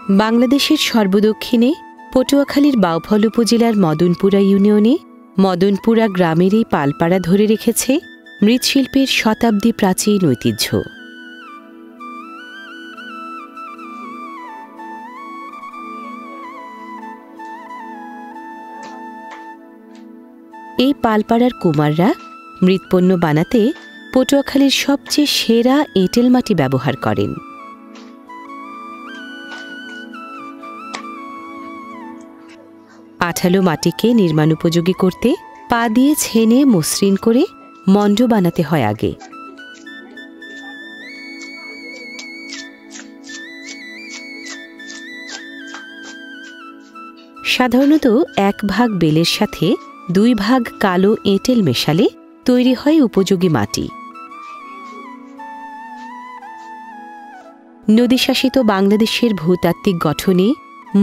বাংলাদেশের সর্বদক্ষিণে পটুয়াখালীর বাউফল উপজেলার মদনপুরা ইউনিয়নে মদনপুরা গ্রামের এই পালপাড়া ধরে রেখেছে মৃৎশিল্পের শতাব্দী প্রাচীন ঐতিহ্য। এই পালপাড়ার কুমাররা মৃৎপণ্য বানাতে পটুয়াখালীর সবচেয়ে সেরা এঁটেল মাটি ব্যবহার করেন। আঠালো মাটিকে নির্মাণোপযোগী করতে পা দিয়ে ছেনে মসৃণ করে মণ্ড বানাতে হয় আগে। সাধারণত 1 ভাগ বেলের সাথে 2 ভাগ কালো এঁটেল মেশালে তৈরি হয় উপযোগী মাটি। নদীশাসিত বাংলাদেশের ভূতাত্ত্বিক গঠনে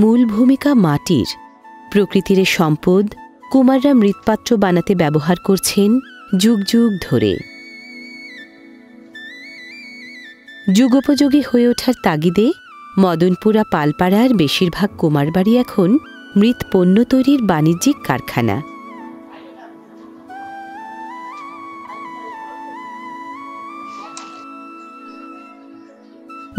মূল ভূমিকা মাটির। প্রকৃতির সম্পদ কুমাররা মৃৎপাত্র বানাতে ব্যবহার করছেন যুগ যুগ ধরে। যুগোপযোগী হয়ে ওঠার তাগিদে মদনপুরা পালপাড়ার বেশিরভাগ কুমারবাড়ি এখন মৃৎপণ্য তৈরির বাণিজ্যিক কারখানা।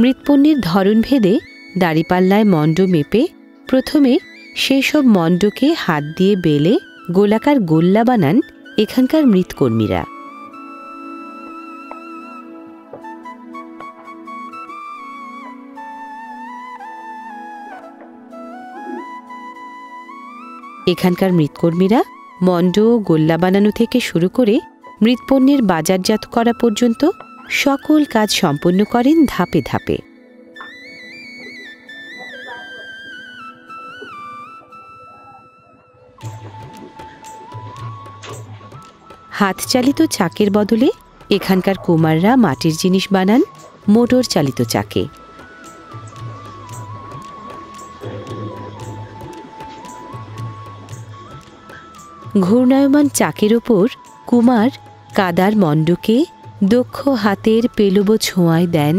মৃৎপণ্যের ধরনভেদে দাড়িপাল্লায় মণ্ড মেপে প্রথমে সেই সব মণ্ডকে হাত দিয়ে বেলে গোলাকার গোল্লা বানান এখানকার মৃৎকর্মীরা। এখানকার মৃৎকর্মীরা মণ্ড ও গোল্লা বানানো থেকে শুরু করে মৃৎপণ্যের বাজারজাত করা পর্যন্ত সকল কাজ সম্পন্ন করেন ধাপে ধাপে। হাতচালিত চাকের বদলে এখানকার কুমাররা মাটির জিনিস বানান মোটর চালিত চাকে। ঘূর্ণায়মান চাকের ওপর কুমার কাদার মণ্ডকে দক্ষ হাতের পেলব ছোঁয়ায় দেন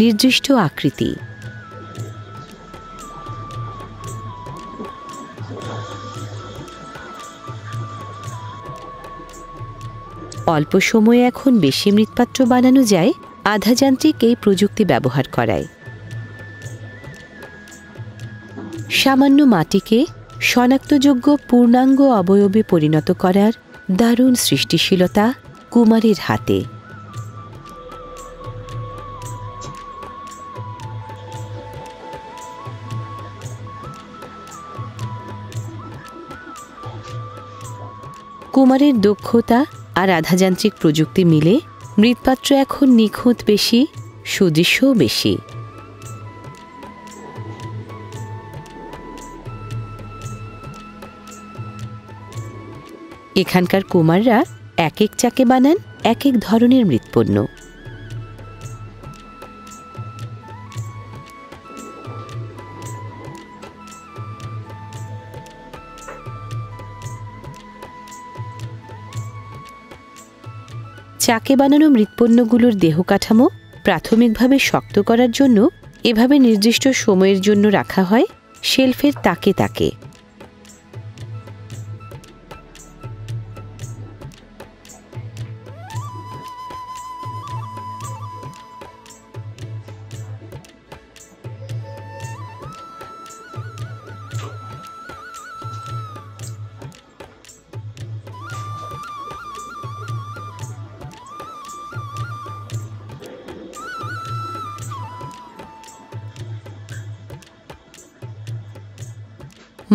নির্দিষ্ট আকৃতি। অল্প সময়ে এখন বেশি মৃৎপাত্র বানানো যায় আধাযান্ত্রিক এই প্রযুক্তি ব্যবহার করায়। সামান্য মাটিকে শনাক্তযোগ্য পূর্ণাঙ্গ অবয়বে পরিণত করার দারুণ সৃষ্টিশীলতা কুমারের হাতে। কুমারের দক্ষতা আর আধাযান্ত্রিক প্রযুক্তি মিলে মৃৎপাত্র এখন নিখুঁত বেশি, সুদৃশ্যও বেশি। এখানকার কুমাররা এক এক চাকে বানান এক এক ধরনের মৃৎপণ্য। চাকে বানানো মৃৎপণ্যগুলোর দেহ কাঠামো প্রাথমিকভাবে শক্ত করার জন্য এভাবে নির্দিষ্ট সময়ের জন্য রাখা হয় শেলফের তাকে তাকে।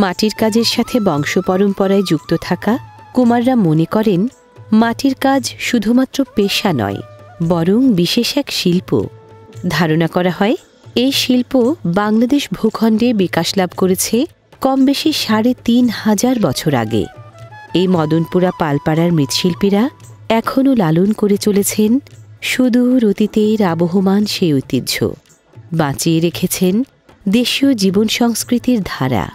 মাটির কাজের সাথে বংশ পরম্পরায় যুক্ত থাকা কুমাররা মনে করেন মাটির কাজ শুধুমাত্র পেশা নয়, বরং বিশেষ এক শিল্প। ধারণা করা হয় এই শিল্প বাংলাদেশ ভূখণ্ডে বিকাশ লাভ করেছে কম বেশি ৩,৫০০ বছর আগে। এই মদনপুরা পালপাড়ার মৃৎশিল্পীরা এখনও লালন করে চলেছেন সুদূর অতীতের আবহমান সেই ঐতিহ্য, বাঁচিয়ে রেখেছেন দেশীয় জীবন সংস্কৃতির ধারা।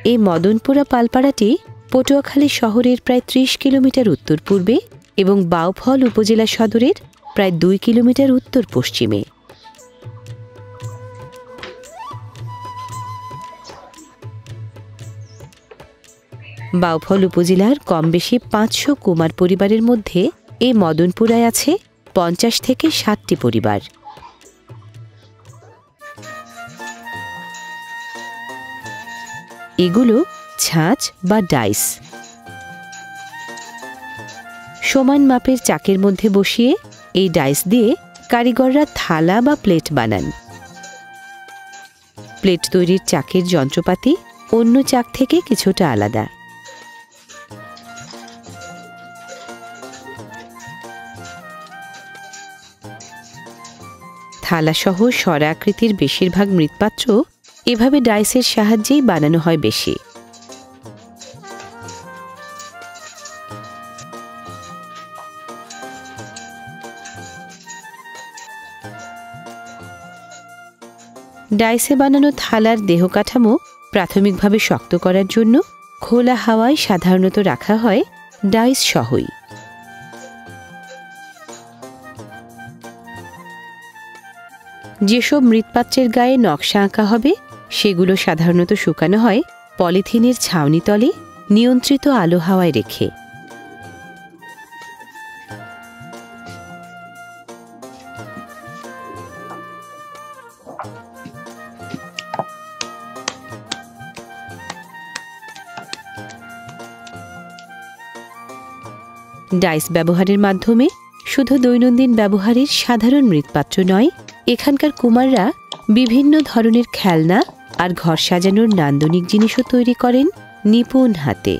এই মদনপুরা পালপাড়াটি পটুয়াখালী শহরের প্রায় ৩০ কিলোমিটার উত্তর পূর্বে এবং বাউফল উপজেলা সদরের প্রায় ২ কিলোমিটার উত্তর পশ্চিমে। বাউফল উপজেলার কম বেশি ৫০০ কুমার পরিবারের মধ্যে এই মদনপুরায় আছে ৫০ থেকে ৬০টি পরিবার। এগুলো ছাঁচ বা ডাইস। সমান মাপের চাকের মধ্যে বসিয়ে এই ডাইস দিয়ে কারিগররা থালা বা প্লেট বানান। প্লেট তৈরির চাকের যন্ত্রপাতি অন্য চাক থেকে কিছুটা আলাদা। থালাসহ সরা আকৃতির বেশিরভাগ মৃৎপাত্র এভাবে ডাইসের সাহায্যেই বানানো হয় বেশি। ডাইসে বানানো থালার দেহ কাঠামো প্রাথমিকভাবে শক্ত করার জন্য খোলা হাওয়ায় সাধারণত রাখা হয় ডাইস সহই। যেসব মৃৎপাত্রের গায়ে নকশা আঁকা হবে সেগুলো সাধারণত শুকানো হয় পলিথিনের ছাউনি তলে নিয়ন্ত্রিত আলো হাওয়ায় রেখে। ডাইস ব্যবহারের মাধ্যমে শুধু দৈনন্দিন ব্যবহারের সাধারণ মৃৎপাত্র নয়, এখানকার কুমাররা বিভিন্ন ধরনের খেলনা আর ঘর সাজানোর নান্দনিক জিনিসও তৈরি করেন নিপুণ হাতে।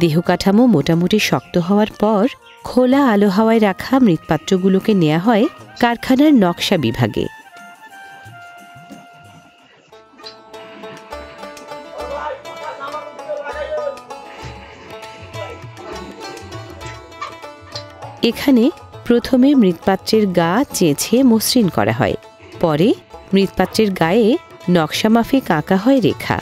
দেহ কাঠামো মোটামুটি শক্ত হওয়ার পর খোলা আলো হাওয়ায় রাখা মৃৎপাত্রগুলোকে নেওয়া হয় কারখানার নকশা বিভাগে। এখানে প্রথমে মৃৎপাত্রের গা চেঁচে মসৃণ করা হয়, পরে মৃৎপাত্রের গায়ে নকশা মাফিক আঁকা হয় রেখা।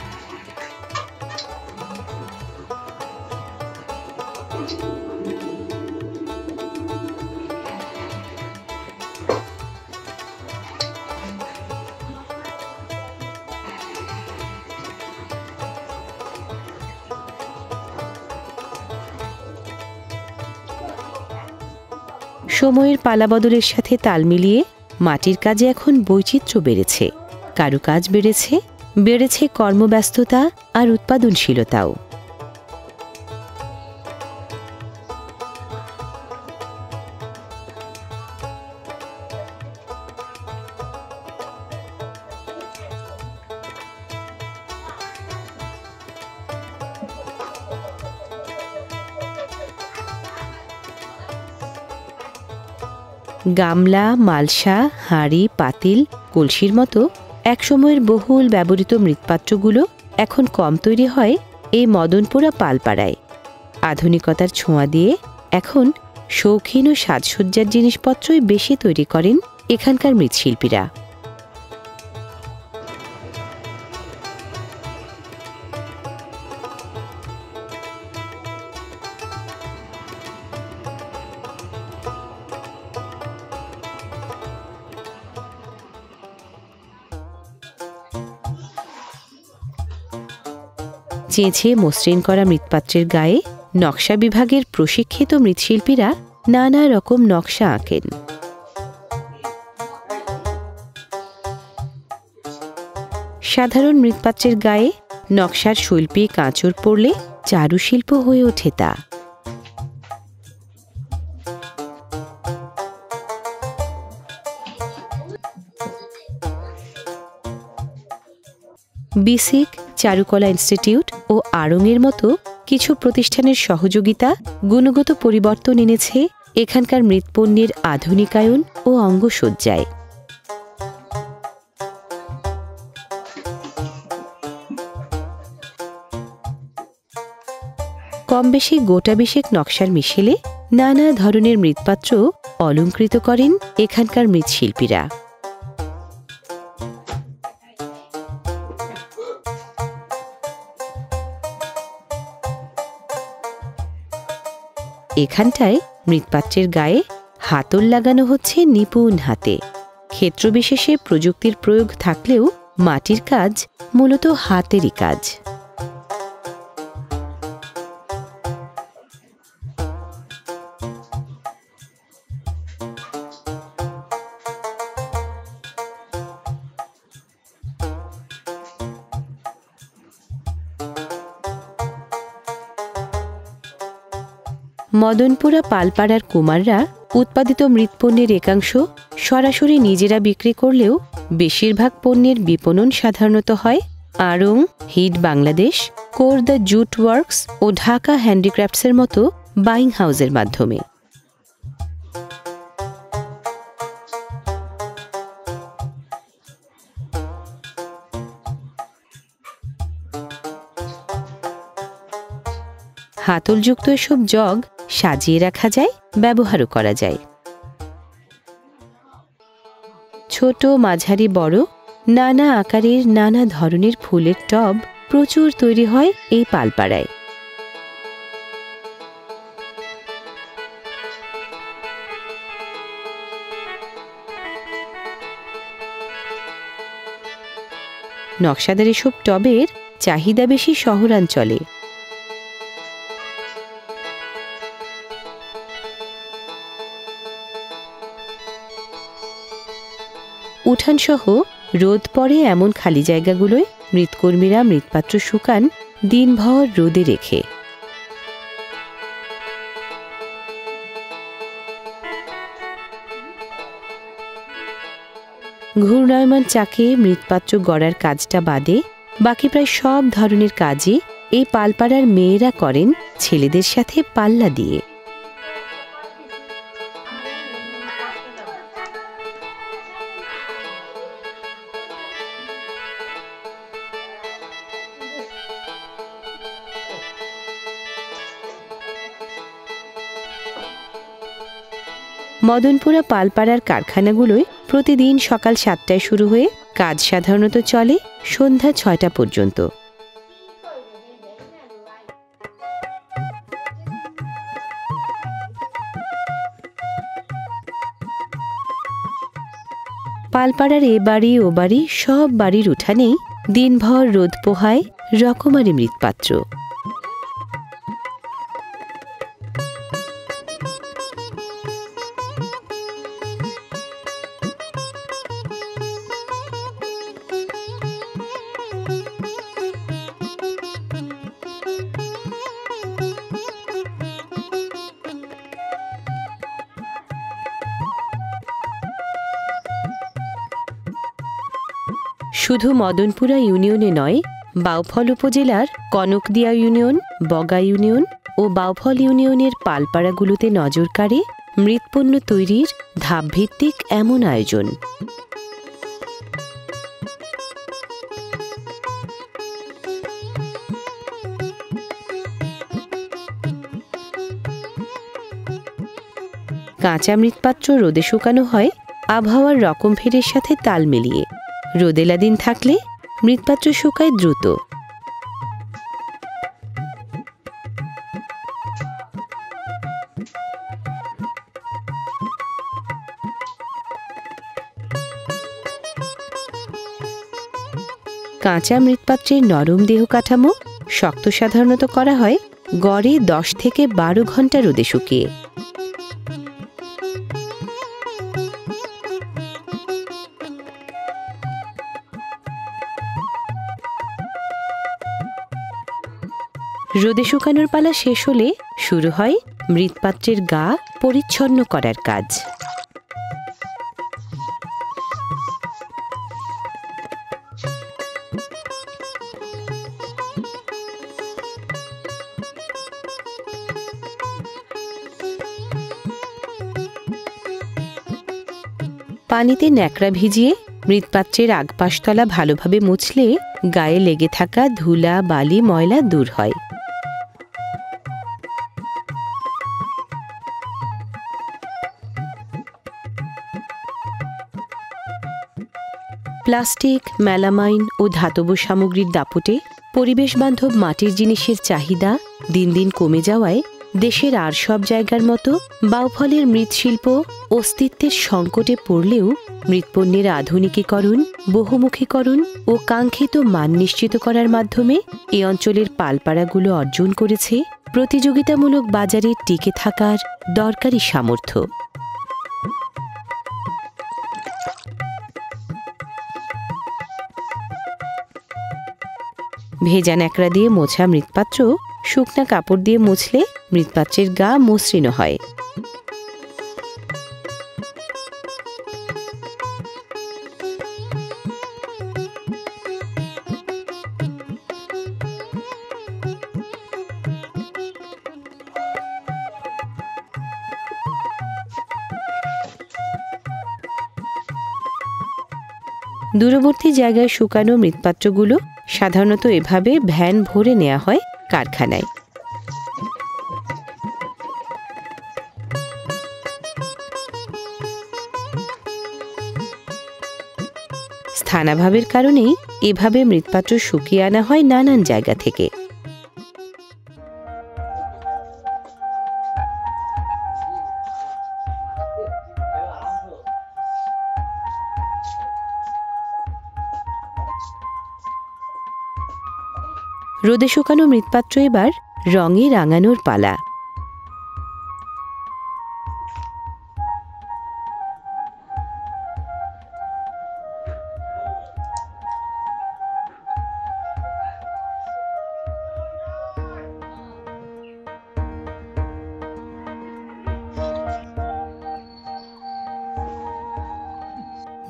সময়ের পালাবদলের সাথে তাল মিলিয়ে মাটির কাজে এখন বৈচিত্র্য বেড়েছে, কারুকাজ বেড়েছে, বেড়েছে কর্মব্যস্ততা আর উৎপাদনশীলতাও। গামলা, মালসা, হাঁড়ি, পাতিল, কলসির মতো একসময়ের বহুল ব্যবহৃত মৃৎপাত্রগুলো এখন কম তৈরি হয় এই মদনপুরা পালপাড়ায়। আধুনিকতার ছোঁয়া দিয়ে এখন শৌখিন ও সাজসজ্জার জিনিসপত্রই বেশি তৈরি করেন এখানকার মৃৎশিল্পীরা। চেঁচে মসৃণ করা মৃৎপাত্রের গায়ে নকশা বিভাগের প্রশিক্ষিত মৃৎশিল্পীরা নানা রকম নকশা আঁকেন। সাধারণ মৃৎপাত্রের গায়ে নকশার শৈল্পিক আঁচড় পড়লে চারুশিল্প হয়ে ওঠে তা। বিসিক, চারুকলা ইনস্টিটিউট ও আড়ং-এর মতো কিছু প্রতিষ্ঠানের সহযোগিতা গুণগত পরিবর্তন এনেছে এখানকার মৃৎপণ্যের আধুনিকায়ন ও অঙ্গসজ্জায়। কম বেশি গোটা বিশেক নকশার মিশেলে নানা ধরনের মৃৎপাত্র অলঙ্কৃত করেন এখানকার মৃৎশিল্পীরা। এখানটায় মৃৎপাত্রের গায়ে হাতল লাগানো হচ্ছে নিপুণ হাতে। ক্ষেত্রবিশেষে প্রযুক্তির প্রয়োগ থাকলেও মাটির কাজ মূলত হাতেরই কাজ। মদনপুরা পালপাড়ার কুমাররা উৎপাদিত মৃৎপণ্যের একাংশ সরাসরি নিজেরা বিক্রি করলেও বেশিরভাগ পণ্যের বিপণন সাধারণত হয় আড়ং, হিট Bangladesh, Corr the Jute Works ও ঢাকা হ্যান্ডিক্রাফটসের মতো বাইং হাউসের মাধ্যমে। হাতলযুক্ত এসব জগ সাজিয়ে রাখা যায়, ব্যবহারও করা যায়। ছোট, মাঝারি, বড় নানা আকারের নানা ধরনের ফুলের টব প্রচুর তৈরি হয় এই পালপাড়ায়। নকশাদার এসব টবের চাহিদা বেশি শহরাঞ্চলে। উঠানসহ রোদ পড়ে এমন খালি জায়গাগুলোয় মৃৎকর্মীরা মৃৎপাত্র শুকান দিনভর রোদে রেখে। ঘূর্ণায়মান চাকে মৃৎপাত্র গড়ার কাজটা বাদে বাকি প্রায় সব ধরনের কাজই এই পালপাড়ার মেয়েরা করেন ছেলেদের সাথে পাল্লা দিয়ে। মদনপুরা পালপাড়ার কারখানাগুলোয় প্রতিদিন সকাল 7টায় শুরু হয়ে কাজ সাধারণত চলে সন্ধ্যা 6টা পর্যন্ত। পালপাড়ার এ বাড়ি ও বাড়ি সব বাড়ির উঠানেই দিনভর রোদ পোহায় রকমারি মৃৎপাত্র। শুধু মদনপুরা ইউনিয়নে নয়, বাউফল উপজেলার কনকদিয়া ইউনিয়ন, বগা ইউনিয়ন ও বাউফল ইউনিয়নের পালপাড়াগুলোতে নজর কাড়ে মৃৎপণ্য তৈরির ধাপভিত্তিক এমন আয়োজন। কাঁচা মৃৎপাত্র রোদে শুকানো হয় আবহাওয়ার রকমফেরের সাথে তাল মিলিয়ে। রোদেলা দিন থাকলে মৃৎপাত্র শুকায় দ্রুত। কাঁচা মৃৎপাত্রের নরম দেহ কাঠামো শক্ত সাধারণত করা হয় গড়ে 10 থেকে 12 ঘন্টা রোদে শুকিয়ে। রোদে শুকানোর পালা শেষ হলে শুরু হয় মৃৎপাত্রের গা পরিচ্ছন্ন করার কাজ। পানিতে ন্যাকড়া ভিজিয়ে মৃৎপাত্রের আগপাশতলা ভালোভাবে মুছলে গায়ে লেগে থাকা ধুলা, বালি, ময়লা দূর হয়। প্লাস্টিক, মেলামাইন ও ধাতব সামগ্রীর দাপটে পরিবেশবান্ধব মাটির জিনিসের চাহিদা দিন দিন কমে যাওয়ায় দেশের আর সব জায়গার মতো বাউফলের মৃৎশিল্প অস্তিত্বের সংকটে পড়লেও মৃৎপণ্যের আধুনিকীকরণ, বহুমুখীকরণ ও কাঙ্ক্ষিত মান নিশ্চিত করার মাধ্যমে এ অঞ্চলের পালপাড়াগুলো অর্জন করেছে প্রতিযোগিতামূলক বাজারে টিকে থাকার দরকারি সামর্থ্য। ভেজা ন্যাকড়া দিয়ে মোছা মৃৎপাত্র শুকনা কাপড় দিয়ে মুছলে মৃৎপাত্রের গা মসৃণ হয়। দূরবর্তী জায়গায় শুকানো মৃৎপাত্রগুলো সাধারণত এভাবে ভ্যান ভরে নেওয়া হয় কারখানায়। স্থানাভাবের কারণেই এভাবে মৃৎপাত্র শুকিয়ে আনা হয় নানান জায়গা থেকে। রোদে শুকানো মৃৎপাত্র এবার রঙে রাঙানোর পালা।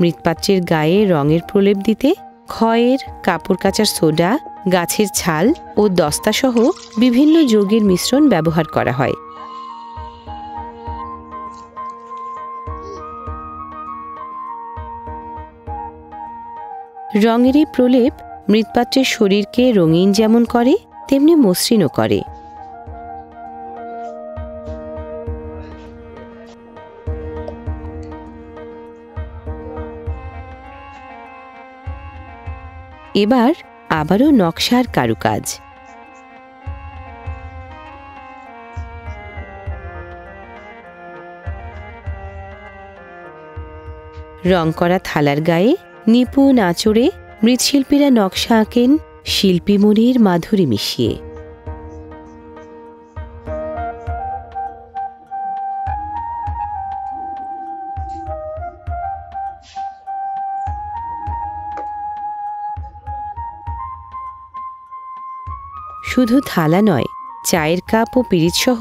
মৃৎপাত্রের গায়ে রঙের প্রলেপ দিতে খয়ের, কাপড় কাচার সোডা, গাছের ছাল ও দস্তাসহ বিভিন্ন যৌগের মিশ্রণ ব্যবহার করা হয়। রঙের এই প্রলেপ মৃৎপাত্রের শরীরকে রঙিন যেমন করে তেমনি মসৃণও করে। এবার আবারও নকশার কারুকাজ। রং করা থালার গায়ে নিপুণ আঁচড়ে মৃৎশিল্পীরা নকশা আঁকেন শিল্পী মনের মাধুরী মিশিয়ে। শুধু থালা নয়, চায়ের কাপ ও পিরিচসহ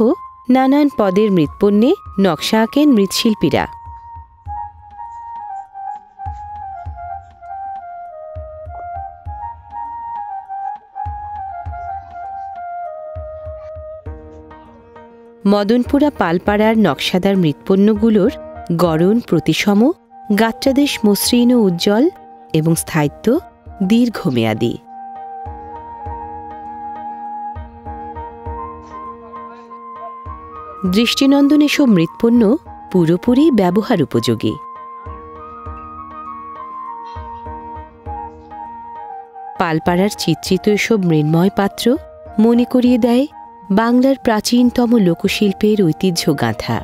নানান পদের মৃৎপণ্যে নকশা আঁকেন মৃৎশিল্পীরা। মদনপুরা পালপাড়ার নকশাদার মৃৎপণ্যগুলোর গড়ন প্রতিসম, গাত্রাদেশ মসৃণ ও উজ্জ্বল এবং স্থায়িত্ব দীর্ঘমেয়াদী। দৃষ্টিনন্দন এসব মৃৎপণ্য পুরোপুরি ব্যবহার উপযোগী। পালপাড়ার চিত্রিত এসব মৃন্ময় পাত্র মনে করিয়ে দেয় বাংলার প্রাচীনতম লোকশিল্পের ঐতিহ্য গাঁথা।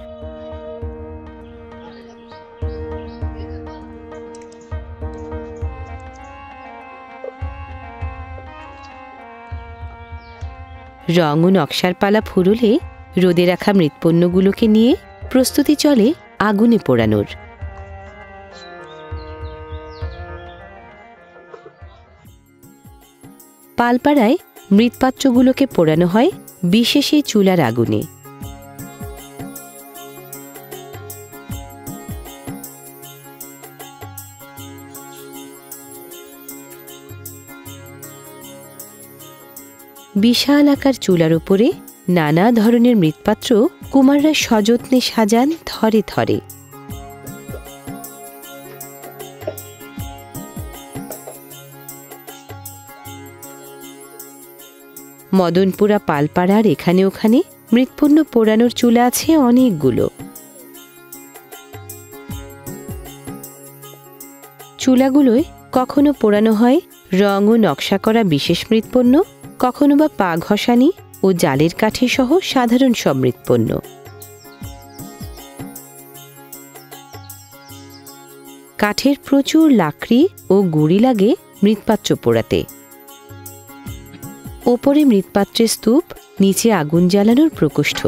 রং ও নকশার পালা ফুরোলে রোদে রাখা মৃৎপণ্যগুলোকে নিয়ে প্রস্তুতি চলে আগুনে পোড়ানোর। পালপাড়ায় মৃৎপাত্রগুলোকে পোড়ানো হয় বিশেষ এই চুলার আগুনে। বিশাল আকার চুলার উপরে নানা ধরনের মৃৎপাত্র কুমাররা সযত্নে সাজান থরে থরে। মদনপুরা পালপাড়ার এখানে ওখানে মৃৎপণ্য পোড়ানোর চুলা আছে অনেকগুলো। চুলাগুলোয় কখনো পোড়ানো হয় রং ও নকশা করা বিশেষ মৃৎপণ্য, কখনো বা পা ঘষানি ও জালের কাঠি সহ সাধারণ সব মৃৎপণ্য। কাঠের প্রচুর লাকড়ি ও গুঁড়ি লাগে মৃৎপাত্র পোড়াতে। ওপরে মৃৎপাত্রের স্তূপ, নিচে আগুন জ্বালানোর প্রকোষ্ঠ।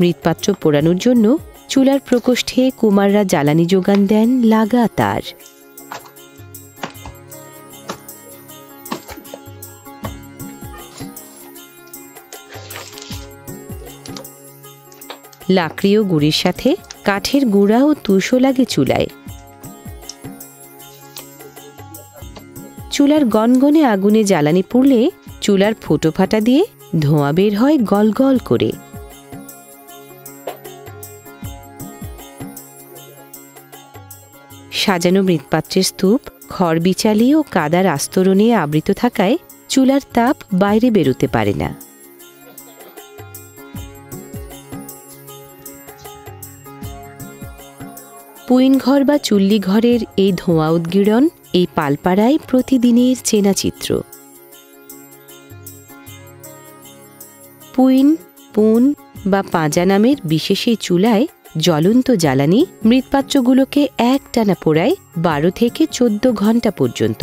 মৃৎপাত্র পোড়ানোর জন্য চুলার প্রকোষ্ঠে কুমাররা জ্বালানি যোগান দেন লাগাতার। লাকড়ি ও গুড়ির সাথে কাঠের গুঁড়া ও তুষও লাগে চুলায়। চুলার গনগনে আগুনে জ্বালানি পুড়লে চুলার ফুটো ফাটা দিয়ে ধোঁয়া বের হয় গল গল করে। সাজানো মৃৎপাত্রের স্তূপ খড়বিচালি ও কাদার আস্তরণে আবৃত থাকায় চুলার তাপ বাইরে বেরোতে পারে না। পুইনঘর বা চুল্লি ঘরের এই ধোঁয়া উদ্গীরণ এই পালপাড়ায় প্রতিদিনের চেনা চিত্র। পুইন, পুন বা পাঁজা নামের বিশেষ এই চুলায় জ্বলন্ত জ্বালানি মৃৎপাত্রগুলোকে একটানা পোড়ায় 12 থেকে 14 ঘন্টা পর্যন্ত।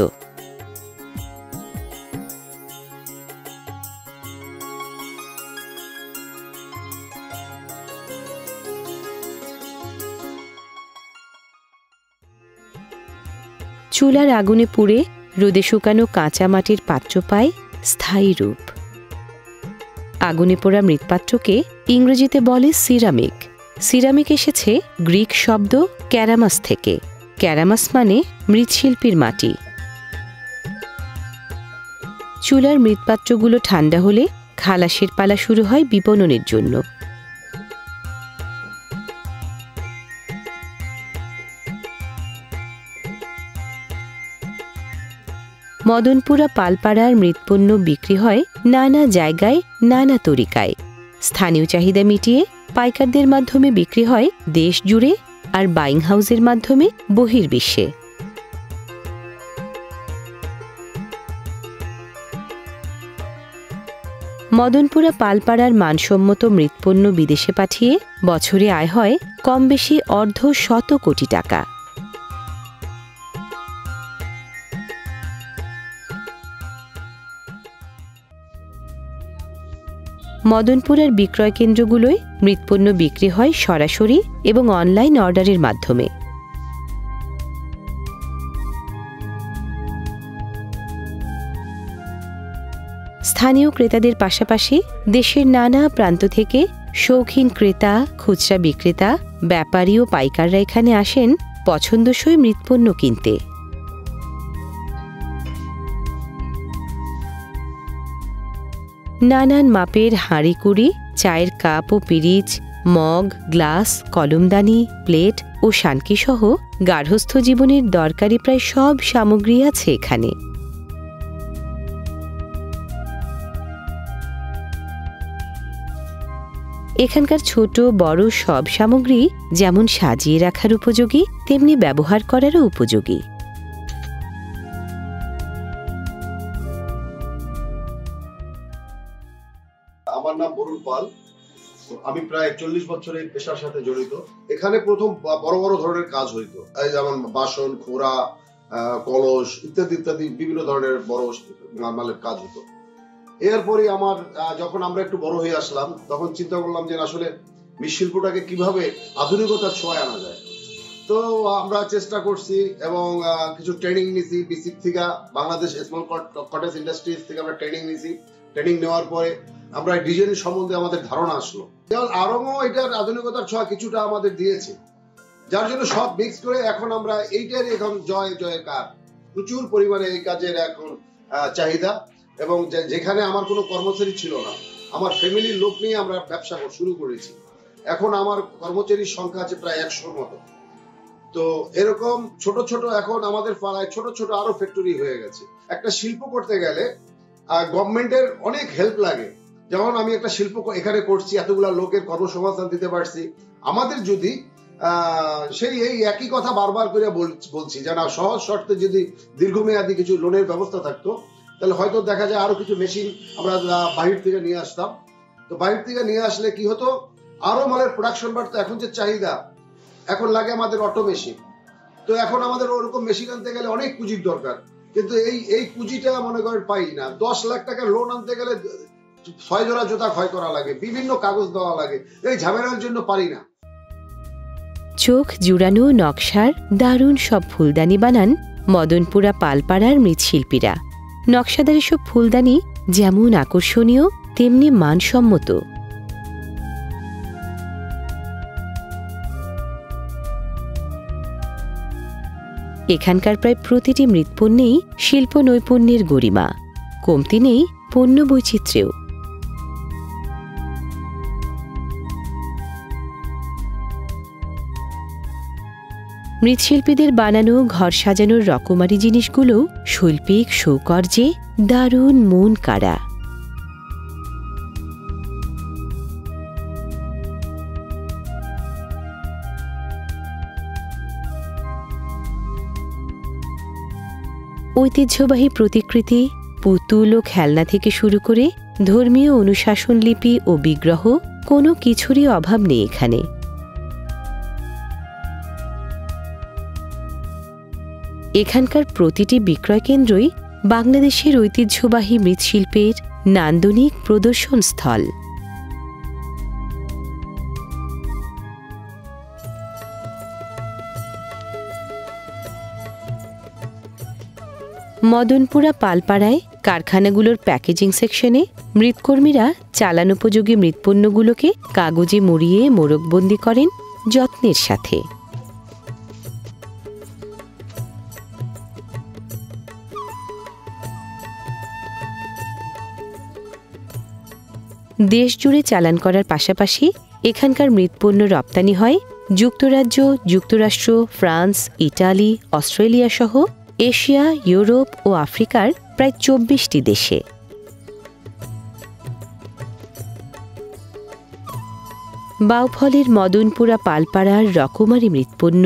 চুলার আগুনে পুড়ে রোদে শুকানো কাঁচা মাটির পাত্র পায় স্থায়ী রূপ। আগুনে পোড়া মৃৎপাত্রকে ইংরেজিতে বলে সিরামিক। সিরামিক এসেছে গ্রিক শব্দ ক্যারামাস থেকে। ক্যারামাস মানে মৃৎশিল্পীর মাটি। চুলার মৃৎপাত্রগুলো ঠান্ডা হলে খালাসের পালা শুরু হয় বিপণনের জন্য। মদনপুরা পালপাড়ার মৃৎপণ্য বিক্রি হয় নানা জায়গায় নানা তরিকায়। স্থানীয় চাহিদা মিটিয়ে পাইকারদের মাধ্যমে বিক্রি হয় দেশ জুড়ে, আর বাইং হাউসের মাধ্যমে বহির্বিশ্বে। মদনপুরা পালপাড়ার মানসম্মত মৃৎপণ্য বিদেশে পাঠিয়ে বছরে আয় হয় কম বেশি 1.25 কোটি টাকা। মদনপুরের বিক্রয় কেন্দ্রগুলোয় মৃৎপণ্য বিক্রি হয় সরাসরি এবং অনলাইন অর্ডারের মাধ্যমে। স্থানীয় ক্রেতাদের পাশাপাশি দেশের নানা প্রান্ত থেকে শৌখিন ক্রেতা, খুচরা বিক্রেতা, ব্যাপারী ও পাইকাররা এখানে আসেন পছন্দসই মৃৎপণ্য কিনতে। নানান মাপের হাঁড়িকুড়ি, চায়ের কাপ ও পিরিচ, মগ, গ্লাস, কলমদানি, প্লেট ও শানকি সহ গার্হস্থ্য জীবনের দরকারি প্রায় সব সামগ্রী আছে এখানে। এখানকার ছোট বড় সব সামগ্রী যেমন সাজিয়ে রাখার উপযোগী, তেমনি ব্যবহার করারও উপযোগী। আমার নাম বরুণ পাল। আমি প্রায় 40 বছর এই পেশার সাথে জড়িত। এখানে প্রথম বড় বড় ধরনের কাজ হইতো, যেমন বাসন, খোড়া, কলস ইত্যাদি ইত্যাদি বিভিন্ন ধরনের বড় মালের কাজ হতো। এরপরে আমার যখন আমরা একটু বড় হয়ে আসলাম, তখন চিন্তা করলাম যে আসলে মৃৎশিল্পটাকে কিভাবে আধুনিকতার ছোঁয়ায় আনা যায়। তো আমরা চেষ্টা করছি এবং কিছু ট্রেনিং নিছি বিসিক থেকে, বাংলাদেশ স্মল কটেজ ইন্ডাস্ট্রিজ থেকে আমরা ট্রেনিং নিছি। ট্রেনিং নেওয়ার পরে আমরা ডিজাইন সম্বন্ধে আমাদের ধারণা আসলো। আরঙও এটার আধুনিকতার ছোঁয়া কিছুটা আমাদের দিয়েছে, যার জন্য সব মিক্স করে এখন আমরা এইটার এখন জয়কার। প্রচুর পরিমাণে এই কাজের এখন চাহিদা, এবং যেখানে আমার কোনো কর্মচারী ছিল না, আমার ফ্যামিলির লোক নিয়ে আমরা ব্যবসা শুরু করেছি। এখন আমার কর্মচারীর সংখ্যা আছে প্রায় 100-র মতো। তো এরকম ছোট ছোট এখন আমাদের পাড়ায় ছোট ছোট আরো ফ্যাক্টরি হয়ে গেছে। একটা শিল্প করতে গেলে গভর্নমেন্টের অনেক হেল্প লাগে। যেমন আমি একটা শিল্প এখানে করছি, এতগুলা লোকের কর্মসংস্থান দিতে পারছি। আমাদের যদি সেই এই একই কথা বারবার করে বলছি যে না, সহজ শর্তে যদি দীর্ঘমেয়াদী কিছু লোনের ব্যবস্থা থাকতো তাহলে হয়তো দেখা যায় আরো কিছু মেশিন আমরা বাহির থেকে নিয়ে আসতাম। তো বাহির থেকে নিয়ে আসলে কি হতো, আরো মালের প্রোডাকশন বাড়তো। এখন যে চাহিদা, এখন লাগে আমাদের অটো মেশিন, তো এখন আমাদের ওরকম মেশিন আনতে গেলে অনেক পুঁজির দরকার, কিন্তু এই পুঁজিটা মনে করেন পাই না। 10 লাখ টাকার লোন আনতে গেলে 6 জোড়া জুতা ক্ষয় করা লাগে, বিভিন্ন কাগজ দেওয়া লাগে, এই ঝামেলার জন্য পারি না। চোখ জুড়ানো নকশার দারুণ সব ফুলদানি বানান মদনপুরা পালপাড়ার মৃৎশিল্পীরা। নকশাদার এসব ফুলদানি যেমন আকর্ষণীয় তেমনি মানসম্মত। এখানকার প্রায় প্রতিটি মৃৎপণ্যেই শিল্প নৈপুণ্যের গরিমা, কমতি নেই পণ্য বৈচিত্র্যেও। মৃৎশিল্পীদের বানানো ঘর সাজানোর রকমারি জিনিসগুলো শৈল্পিক সৌকর্যে দারুণ মন কাড়া। ঐতিহ্যবাহী প্রতিকৃতি, পুতুল ও খেলনা থেকে শুরু করে ধর্মীয় অনুশাসন লিপি ও বিগ্রহ, কোনো কিছুরই অভাব নেই এখানে। এখানকার প্রতিটি বিক্রয় কেন্দ্রই বাংলাদেশের ঐতিহ্যবাহী মৃৎশিল্পের নান্দনিক প্রদর্শন স্থল। মদনপুরা পালপাড়ায় কারখানাগুলোর প্যাকেজিং সেকশনে মৃৎকর্মীরা চালানোপযোগী মৃৎপণ্যগুলোকে কাগজে মুড়িয়ে মোড়কবন্দি করেন যত্নের সাথে। দেশ জুড়ে চালান করার পাশাপাশি এখানকার মৃৎপণ্য রপ্তানি হয় যুক্তরাজ্য, যুক্তরাষ্ট্র, ফ্রান্স, ইটালি, অস্ট্রেলিয়া সহ এশিয়া, ইউরোপ ও আফ্রিকার প্রায় 24টি দেশে। বাউফলের মদনপুরা পালপাড়ার রকমারি মৃৎপণ্য,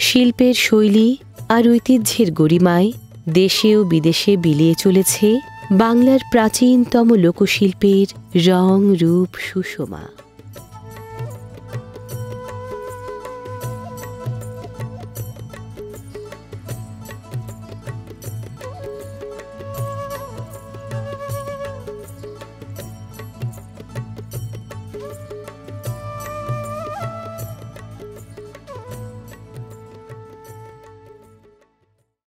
শিল্পের শৈলী আর ঐতিহ্যের গরিমায় দেশে ও বিদেশে বিলিয়ে চলেছে বাংলার প্রাচীনতম লোকশিল্পের রং, রূপ, সুষমা।